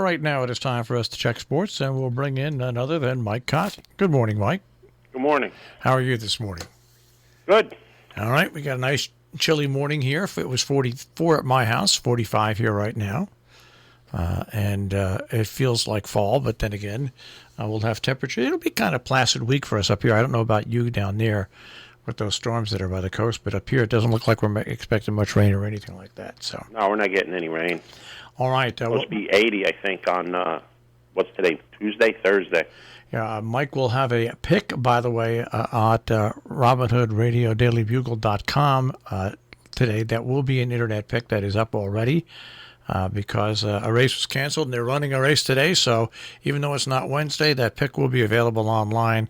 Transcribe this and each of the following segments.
right, now it is time for us to check sports, and we'll bring in none other than Mike Cozzi. Good morning, Mike. Good morning. How are you this morning? Good. All right, we got a nice chilly morning here. It was 44 at my house, 45 here right now. And it feels like fall, but then again, we'll have temperature. It'll be kind of placid week for us up here. I don't know about you down there with those storms that are by the coast, but up here it doesn't look like we're expecting much rain or anything like that. So No, we're not getting any rain. All right. It's supposed to be 80, I think, on, what's today, Tuesday, Thursday. Yeah, Mike will have a pick, by the way, at RobinHoodRadioDailyBugle.com today. That will be an internet pick that is up already. Because a race was canceled and they're running a race today. So even though it's not Wednesday, that pick will be available online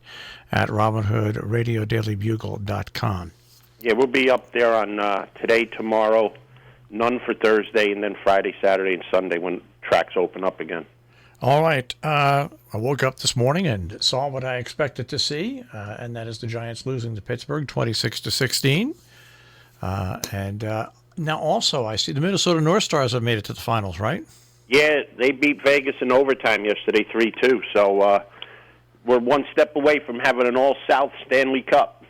at RobinHoodRadioDailyBugle.com. Yeah, we'll be up there on today, tomorrow, none for Thursday, and then Friday, Saturday, and Sunday when tracks open up again. All right. I woke up this morning and saw what I expected to see, and that is the Giants losing to Pittsburgh 26-16. Now, also, I see the Minnesota North Stars have made it to the finals, right? Yeah, they beat Vegas in overtime yesterday, 3-2. So we're one step away from having an all-South Stanley Cup.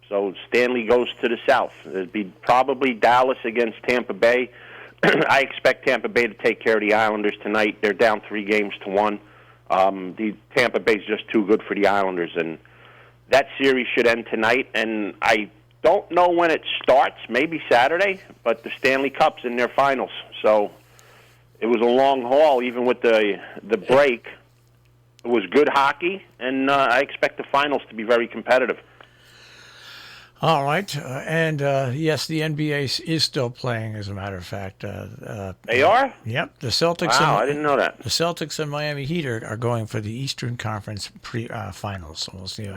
So Stanley goes to the South. It'd be probably Dallas against Tampa Bay. I expect Tampa Bay to take care of the Islanders tonight. They're down 3-1. The Tampa Bay's just too good for the Islanders, and that series should end tonight. And I don't know when it starts, maybe Saturday, but the Stanley Cup's in their finals. So it was a long haul, even with the break. It was good hockey, and I expect the finals to be very competitive. All right. Yes, the NBA is still playing, as a matter of fact. They are? Yep. The Celtics. Wow, I didn't know that. The Celtics and Miami Heat are going for the Eastern Conference finals. So we'll see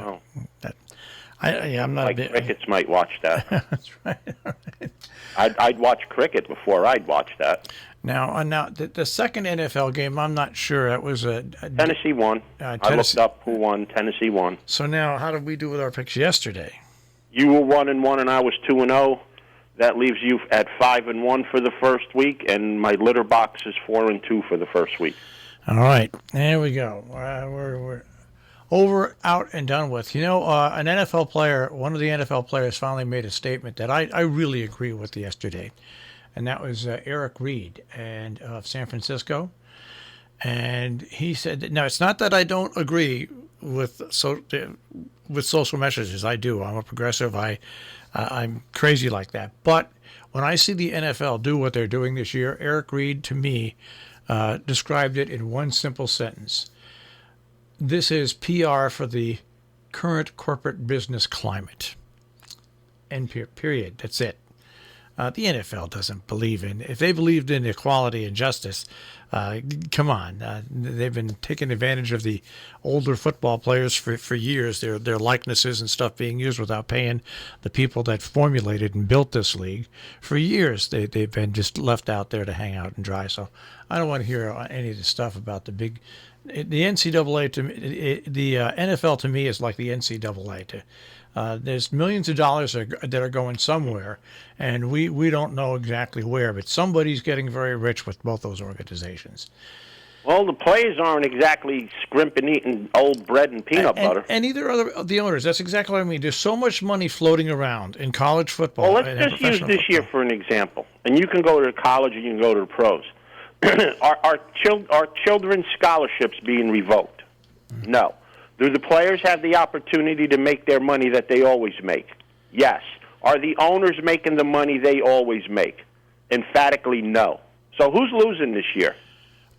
that. I'm not like crickets might watch that. That's right. All right. I'd watch cricket before I'd watch that. Now the second NFL game, I'm not sure. That was Tennessee won. I looked up who won. Tennessee won. So now, how did we do with our picks yesterday? You were 1-1, and I was 2-0. That leaves you at 5-1 for the first week, and my litter box is 4-2 for the first week. All right, there we go. We're over, out, and done with. You know, an NFL player, one of the NFL players finally made a statement that I really agree with yesterday, and that was Eric Reed of San Francisco. And he said, now, it's not that I don't agree with social messages. I do. I'm a progressive. I'm crazy like that. But when I see the NFL do what they're doing this year, Eric Reed, to me, described it in one simple sentence. This is PR for the current corporate business climate. End period. That's it. The NFL doesn't believe in. If they believed in equality and justice, come on. They've been taking advantage of the older football players for years. Their likenesses and stuff being used without paying the people that formulated and built this league. For years, they've been just left out there to hang out and dry. So I don't want to hear any of the stuff about the NCAA. The NFL to me is like the NCAA. There's millions of dollars that are going somewhere, and we don't know exactly where, but somebody's getting very rich with both those organizations. Well, the players aren't exactly scrimping eating old bread and peanut butter. And neither are the owners. That's exactly what I mean. There's so much money floating around in college football. Well, let's just use this year for an example. And you can go to college and you can go to the pros. Are children's scholarships being revoked? Mm-hmm. No. Do the players have the opportunity to make their money that they always make? Yes. Are the owners making the money they always make? Emphatically, no. So who's losing this year?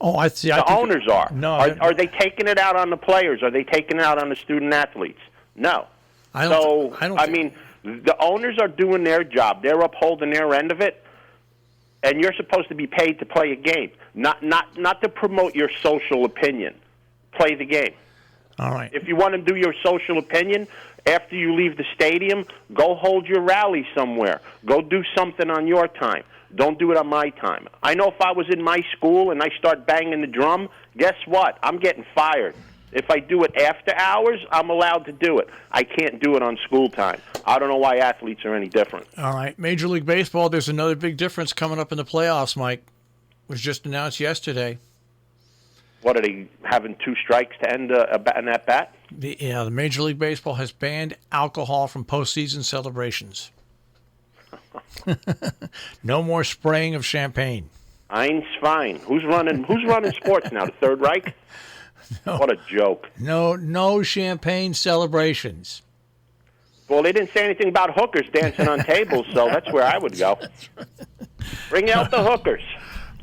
Oh, I see. The owners are. No. Are they taking it out on the players? Are they taking it out on the student athletes? No. I mean, the owners are doing their job. They're upholding their end of it, and you're supposed to be paid to play a game, not to promote your social opinion. Play the game. All right. If you want to do your social opinion, after you leave the stadium, go hold your rally somewhere. Go do something on your time. Don't do it on my time. I know if I was in my school and I start banging the drum, guess what? I'm getting fired. If I do it after hours, I'm allowed to do it. I can't do it on school time. I don't know why athletes are any different. All right. Major League Baseball, there's another big difference coming up in the playoffs, Mike. It was just announced yesterday. What, are they having 2 strikes to end an at-bat? The Major League Baseball has banned alcohol from postseason celebrations. No more spraying of champagne. Eins fine. Who's running sports now? The Third Reich? No. What a joke. No champagne celebrations. Well, they didn't say anything about hookers dancing on tables, so that's where I would go. Bring out the hookers.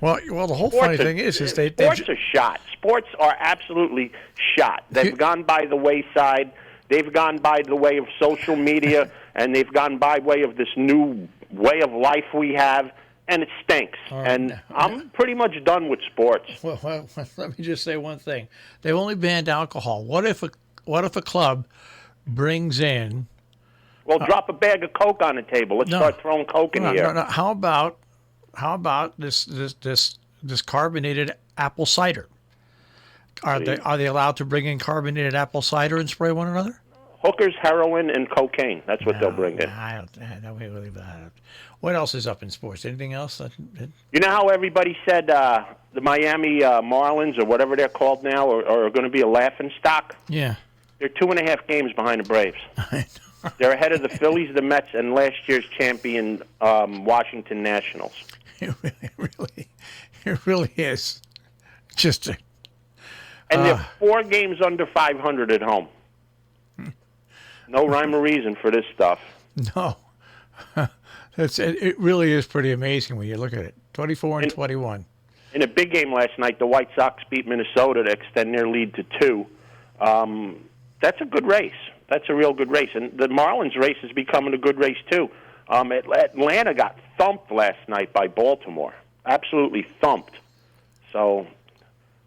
Well, the whole funny thing is sports are shot. Sports are absolutely shot. They've gone by the wayside. They've gone by the way of social media, and they've gone by way of this new way of life we have, and it stinks. And I'm pretty much done with sports. Well, let me just say one thing. They've only banned alcohol. What if a club brings in? Well, drop a bag of Coke on the table. Let's start throwing Coke in here. No. How about this carbonated apple cider? Are they allowed to bring in carbonated apple cider and spray one another? Hookers, heroin, and cocaine. That's what they'll bring in. I don't believe that. What else is up in sports? Anything else? You know how everybody said the Miami Marlins, or whatever they're called now, are going to be a laughing stock? Yeah. They're 2.5 games behind the Braves. They're ahead of the Phillies, the Mets, and last year's champion Washington Nationals. It really is. Just a... And they're 4 games under 500 at home. No rhyme or reason for this stuff. No. It really is pretty amazing when you look at it. 24-21. In a big game last night, the White Sox beat Minnesota to extend their lead to 2. That's a good race. That's a real good race. And the Marlins race is becoming a good race, too. Atlanta got thumped last night by Baltimore. Absolutely thumped. So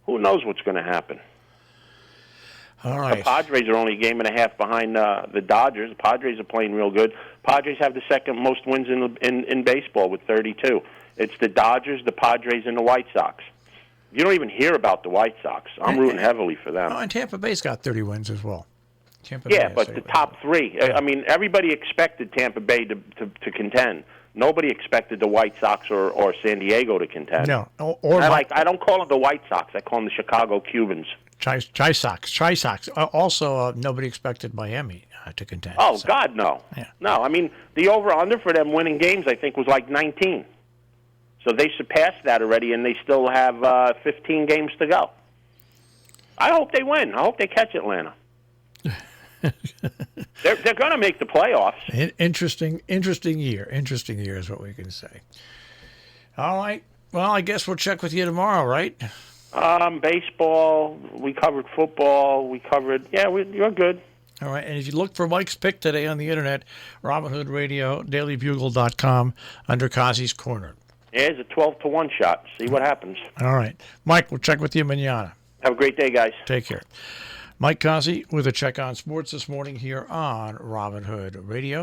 who knows what's going to happen? All right. The Padres are only a game and a half behind the Dodgers. The Padres are playing real good. Padres have the second most wins in baseball with 32. It's the Dodgers, the Padres, and the White Sox. You don't even hear about the White Sox. I'm rooting heavily for them. Oh, and Tampa Bay's got 30 wins as well. But the top 3. I mean, everybody expected Tampa Bay to contend. Nobody expected the White Sox or San Diego to contend. No. I don't call them the White Sox. I call them the Chicago Cubans. Tri-Sox. Also, nobody expected Miami to contend. Oh, so. God, no. Yeah. No, I mean, the over-under for them winning games, I think, was like 19. So they surpassed that already, and they still have 15 games to go. I hope they win. I hope they catch Atlanta. They're going to make the playoffs. Interesting year. Interesting year is what we can say. All right. Well, I guess we'll check with you tomorrow, right? Baseball. We covered football. We covered. Yeah, you're good. All right. And if you look for Mike's pick today on the internet, Robin Hood Radio, dailybugle.com, under Cozzi's Corner. Yeah, it's a 12-1 shot. See what happens. All right. Mike, we'll check with you mañana. Have a great day, guys. Take care. Mike Cozzi with a check on sports this morning here on Robin Hood Radio.